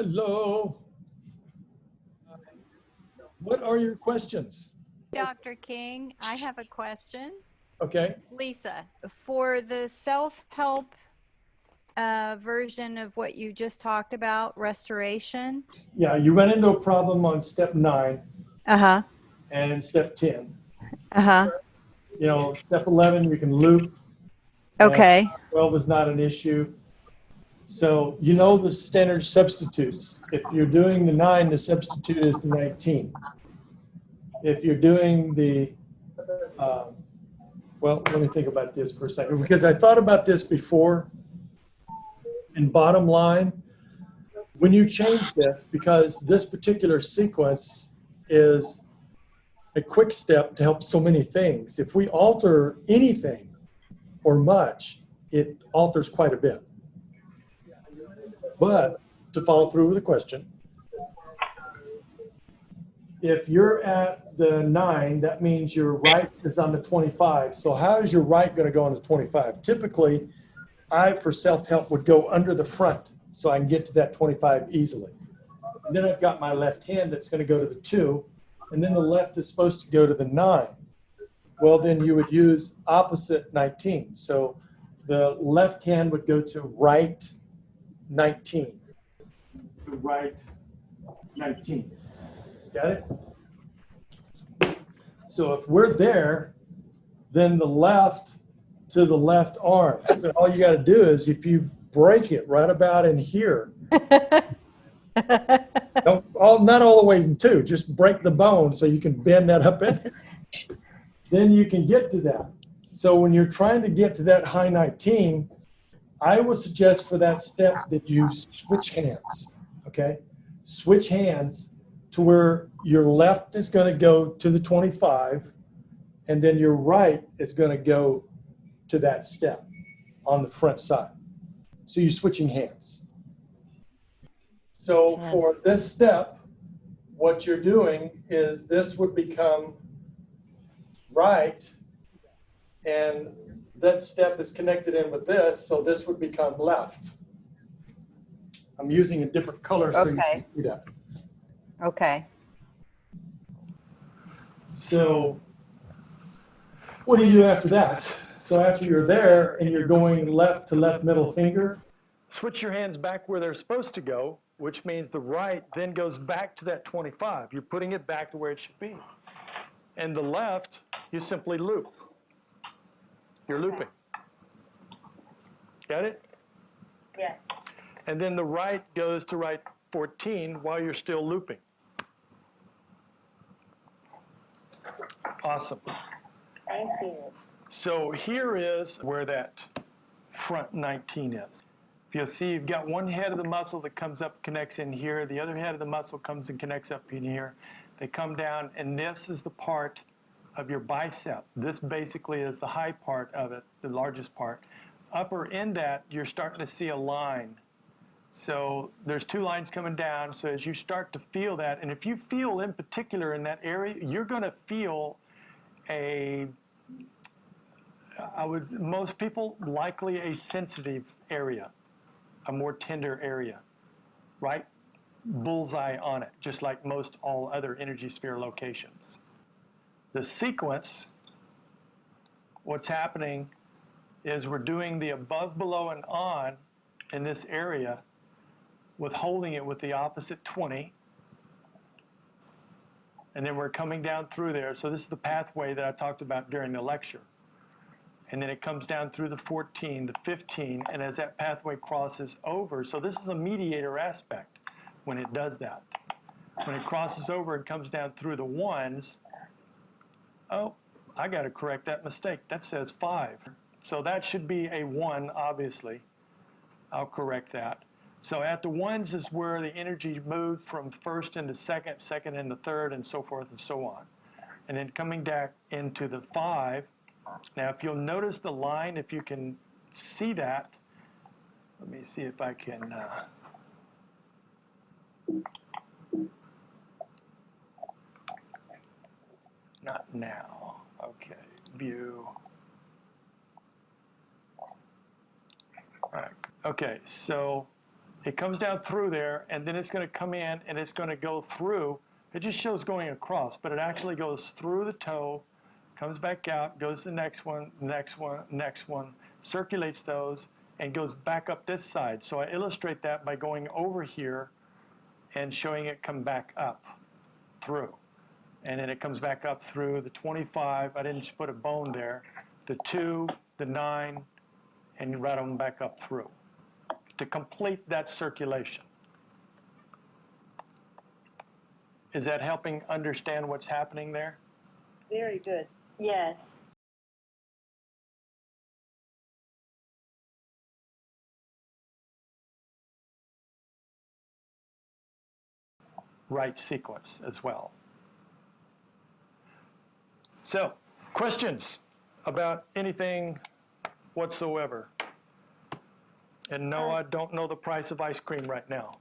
Hello. What are your questions? Dr. King, I have a question. Okay. Lisa, for the self-help version of what you just talked about, restoration. Yeah, you run into a problem on step 9 Uh-huh. and step 10. Uh-huh. You know, step 11, you can loop. Okay. 12 is not an issue. So you know the standard substitutes. If you're doing the 9, the substitute is the 19. If you're doing the, well, let me think about this for a second, because I thought about this before. And bottom line, when you change this, because this particular sequence is a quick step to help so many things. If we alter anything or much, it alters quite a bit. But to follow through with the question, if you're at the 9, that means your right is on the 25. So how is your right going to go on the 25? Typically, I, for self-help, would go under the front so I can get to that 25 easily. And then I've got my left hand that's going to go to the 2, and then the left is supposed to go to the 9. Well, then you would use opposite 19. So the left hand would go to right 19. To right 19. Got it? So if we're there, then the left to the left arm. So all you got to do is if you break it right about in here, not all the way in 2, just break the bone so you can bend that up in there. Then you can get to that. So when you're trying to get to that high 19, I would suggest for that step that you switch hands, okay? Switch hands to where your left is going to go to the 25, and then your right is going to go to that step on the front side. So you're switching hands. So for this step, what you're doing is this would become right, and that step is connected in with this, so this would become left. I'm using a different color so you can see that. Okay. So what do you do after that? So after you're there and you're going left to left middle finger, switch your hands back where they're supposed to go, which means the right then goes back to that 25. You're putting it back to where it should be. And the left, you simply loop. You're looping. Got it? Yes. And then the right goes to right 14 while you're still looping. Awesome. Thank you. So here is where that front 19 is. If you'll see, you've got one head of the muscle that comes up, connects in here. The other head of the muscle comes and connects up in here. They come down, and this is the part of your bicep. This basically is the high part of it, the largest part. Upper in that, you're starting to see a line. So there's 2 lines coming down. So as you start to feel that, and if you feel in particular in that area, you're going to feel most people likely a sensitive area, a more tender area, right? Bullseye on it, just like most all other energy sphere locations. The sequence, what's happening is we're doing the above, below, and on in this area with holding it with the opposite 20. And then we're coming down through there. So this is the pathway that I talked about during the lecture. And then it comes down through the 14, the 15, and as that pathway crosses over, so this is a mediator aspect when it does that. When it crosses over and comes down through the 1s, oh, I got to correct that mistake. That says 5. So that should be a 1, obviously. I'll correct that. So at the 1s is where the energy moved from first into second, second into third, and so forth and so on. And then coming back into the 5. Now, if you'll notice the line, if you can see that, let me see if I can. Not now. Okay, view. All right. Okay, so It comes down through there, and then it's going to come in, and it's going to go through. It just shows going across, but it actually goes through the toe, comes back out, goes to the next one, next one, next one, circulates those, and goes back up this side. So I illustrate that by going over here and showing it come back up through. And then it comes back up through the 25. I didn't put a bone there. The 2, the 9, and you run them back up through to complete that circulation. Is that helping understand what's happening there? Very good. Yes. Right sequence as well. So, questions about anything whatsoever? And no, I don't know the price of ice cream right now.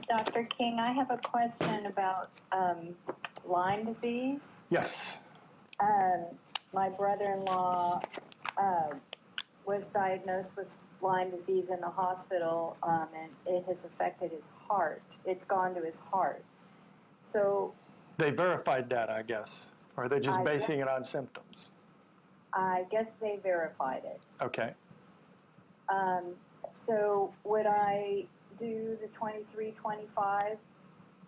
Dr. King, I have a question about Lyme disease. Yes. My brother-in-law was diagnosed with Lyme disease in the hospital, and it has affected his heart. It's gone to his heart. So They verified that, I guess. Or are they just basing it on symptoms? I guess they verified it. Okay. So would I do the 23-25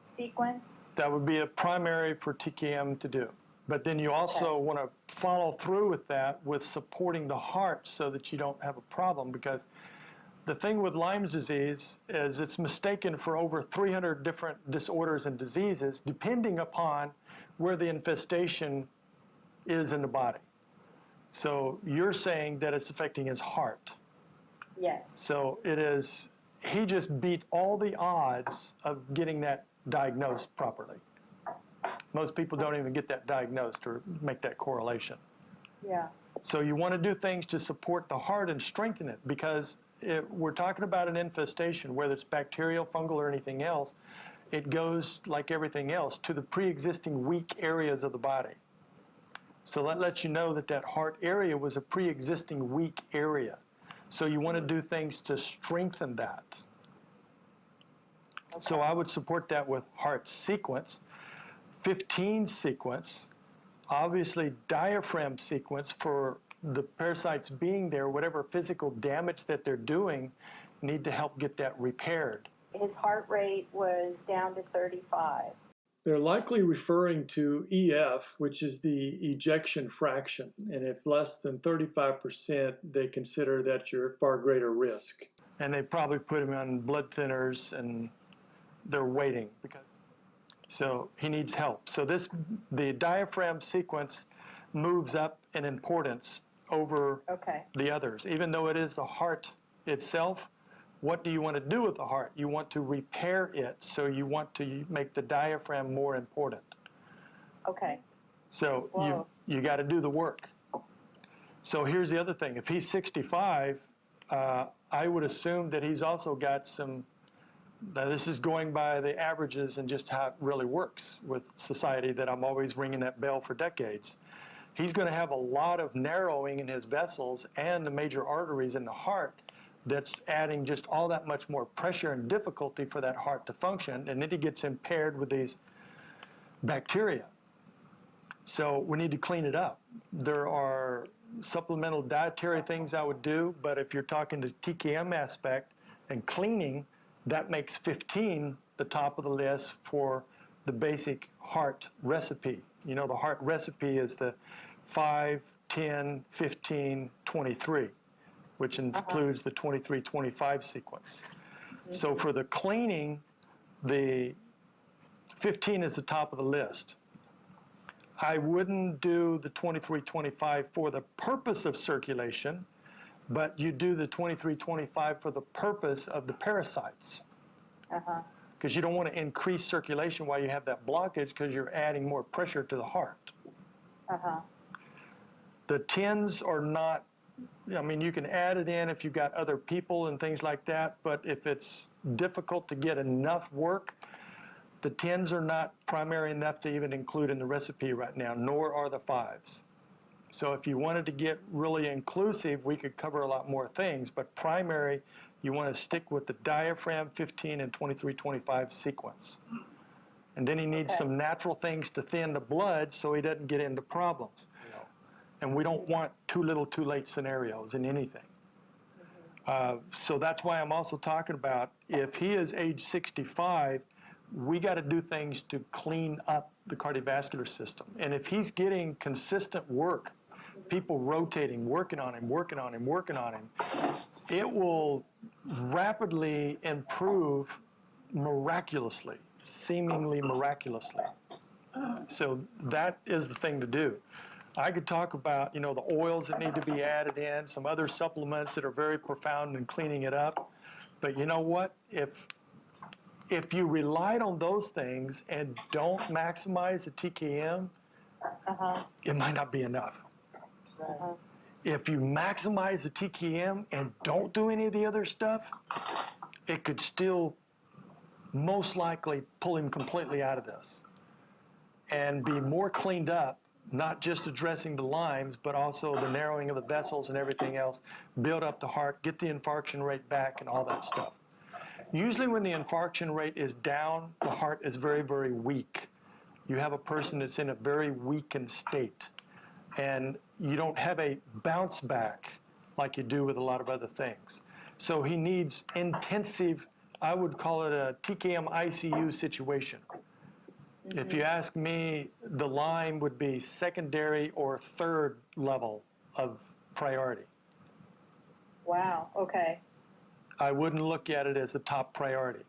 sequence? That would be a primary for TKM to do. But then you also want to follow through with that with supporting the heart so that you don't have a problem, because the thing with Lyme disease is it's mistaken for over 300 different disorders and diseases depending upon where the infestation is in the body. So you're saying that it's affecting his heart. Yes. So it is, he just beat all the odds of getting that diagnosed properly. Most people don't even get that diagnosed or make that correlation. Yeah. So you want to do things to support the heart and strengthen it, because we're talking about an infestation, whether it's bacterial, fungal, or anything else. It goes, like everything else, to the pre-existing weak areas of the body. So that lets you know that that heart area was a pre-existing weak area. So you want to do things to strengthen that. Okay. So I would support that with heart sequence, 15 sequence, obviously diaphragm sequence for the parasites being there, whatever physical damage that they're doing, need to help get that repaired. His heart rate was down to 35. They're likely referring to EF, which is the ejection fraction. And if less than 35%, they consider that you're at far greater risk. And they probably put him on blood thinners, and they're waiting. So he needs help. So the diaphragm sequence moves up in importance over the others. Even though it is the heart itself, what do you want to do with the heart? You want to repair it, so you want to make the diaphragm more important. Okay. So you got to do the work. So here's the other thing. If he's 65, I would assume that he's also got some, now this is going by the averages and just how it really works with society, that I'm always ringing that bell for decades. He's going to have a lot of narrowing in his vessels and the major arteries in the heart, that's adding just all that much more pressure and difficulty for that heart to function, and then he gets impaired with these bacteria. So we need to clean it up. There are supplemental dietary things I would do, but if you're talking to TKM aspect and cleaning, that makes 15 the top of the list for the basic heart recipe. You know, the heart recipe is the 5, 10, 15, 23. Which includes the 23-25 sequence. So for the cleaning, the 15 is the top of the list. I wouldn't do the 23-25 for the purpose of circulation, but you do the 23-25 for the purpose of the parasites. Because you don't want to increase circulation while you have that blockage, because you're adding more pressure to the heart. The 10s are not, I mean, you can add it in if you've got other people and things like that, but if it's difficult to get enough work, the 10s are not primary enough to even include in the recipe right now, nor are the 5s. So if you wanted to get really inclusive, we could cover a lot more things, but primary You want to stick with the diaphragm 15 and 23-25 sequence. And then he needs Okay. some natural things to thin the blood so he doesn't get into problems. And we don't want too little, too late scenarios in anything. So that's why I'm also talking about if he is age 65, we got to do things to clean up the cardiovascular system. And if he's getting consistent work, people rotating, working on him, working on him, working on him, it will rapidly improve miraculously, seemingly miraculously. So that is the thing to do. I could talk about, the oils that need to be added in, some other supplements that are very profound in cleaning it up. But you know what? If you relied on those things and don't maximize the TKM, it might not be enough. If you maximize the TKM and don't do any of the other stuff, it could still most likely pull him completely out of this and be more cleaned up, not just addressing the Lymes, but also the narrowing of the vessels and everything else, build up the heart, get the infarction rate back and all that stuff. Usually when the infarction rate is down, the heart is very, very weak. You have a person that's in a very weakened state. And you don't have a bounce back like you do with a lot of other things. So he needs intensive, I would call it a TKM ICU situation. If you ask me, the Lyme would be secondary or third level of priority. Wow, okay. I wouldn't look at it as the top priority.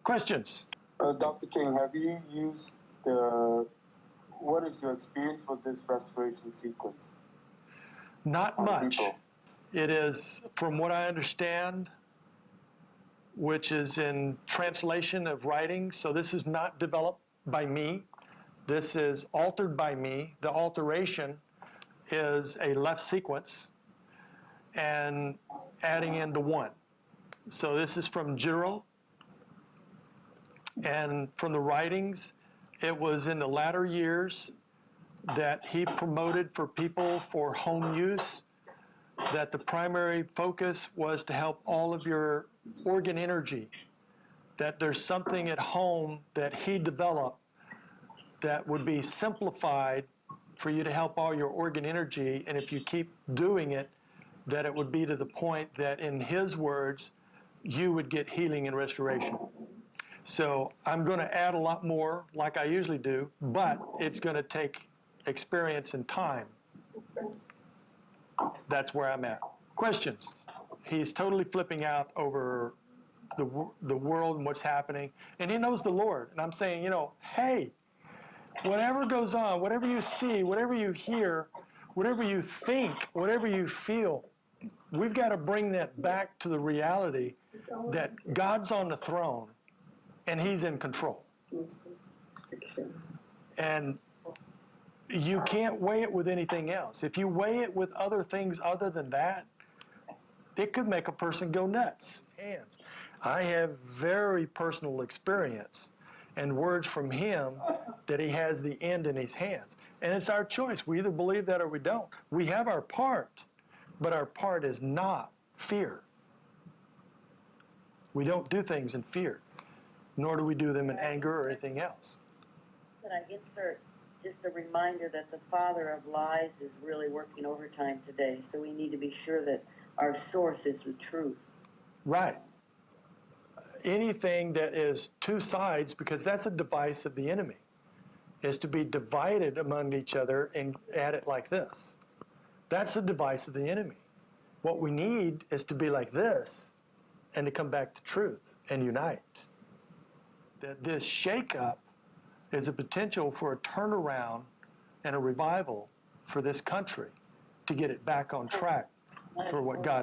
Questions? Dr. King, have you used what is your experience with this restoration sequence? Not much. People? It is, from what I understand, which is in translation of writing. So this is not developed by me. This is altered by me. The alteration is a left sequence and adding in the 1. So this is from Jiro. And from the writings, it was in the latter years that he promoted for people for home use, that the primary focus was to help all of your organ energy, that there's something at home that he developed that would be simplified for you to help all your organ energy, and if you keep doing it, that it would be to the point that, in his words, you would get healing and restoration. So I'm going to add a lot more, like I usually do, but it's going to take experience and time. That's where I'm at. Questions? He's totally flipping out over the world and what's happening, and he knows the Lord. And I'm saying, hey, whatever goes on, whatever you see, whatever you hear, whatever you think, whatever you feel, we've got to bring that back to the reality that God's on the throne and he's in control. And you can't weigh it with anything else. If you weigh it with other things other than that, it could make a person go nuts. I have very personal experience and words from him that he has the end in his hands. And it's our choice. We either believe that or we don't. We have our part, but our part is not fear. We don't do things in fear, nor do we do them in anger or anything else. Could I insert just a reminder that the father of lies is really working overtime today, so we need to be sure that our source is the truth. Right. Anything that is two sides, because that's a device of the enemy, is to be divided among each other and at it like this. That's the device of the enemy. What we need is to be like this and to come back to truth and unite. That this shakeup is a potential for a turnaround and a revival for this country to get it back on track for what God